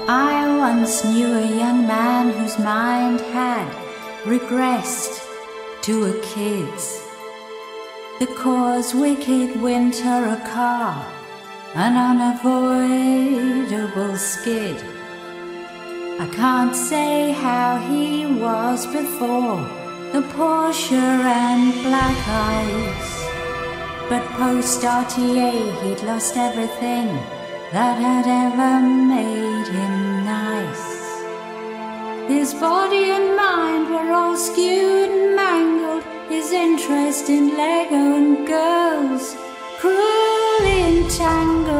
I once knew a young man whose mind had regressed to a kid's. The cause wicked winter, a car, an unavoidable skid. I can't say how he was before the Porsche and black eyes, but post RTA he'd lost everything that had ever made him nice. His body and mind were all skewed and mangled, his interest in Lego and girls cruelly entangled.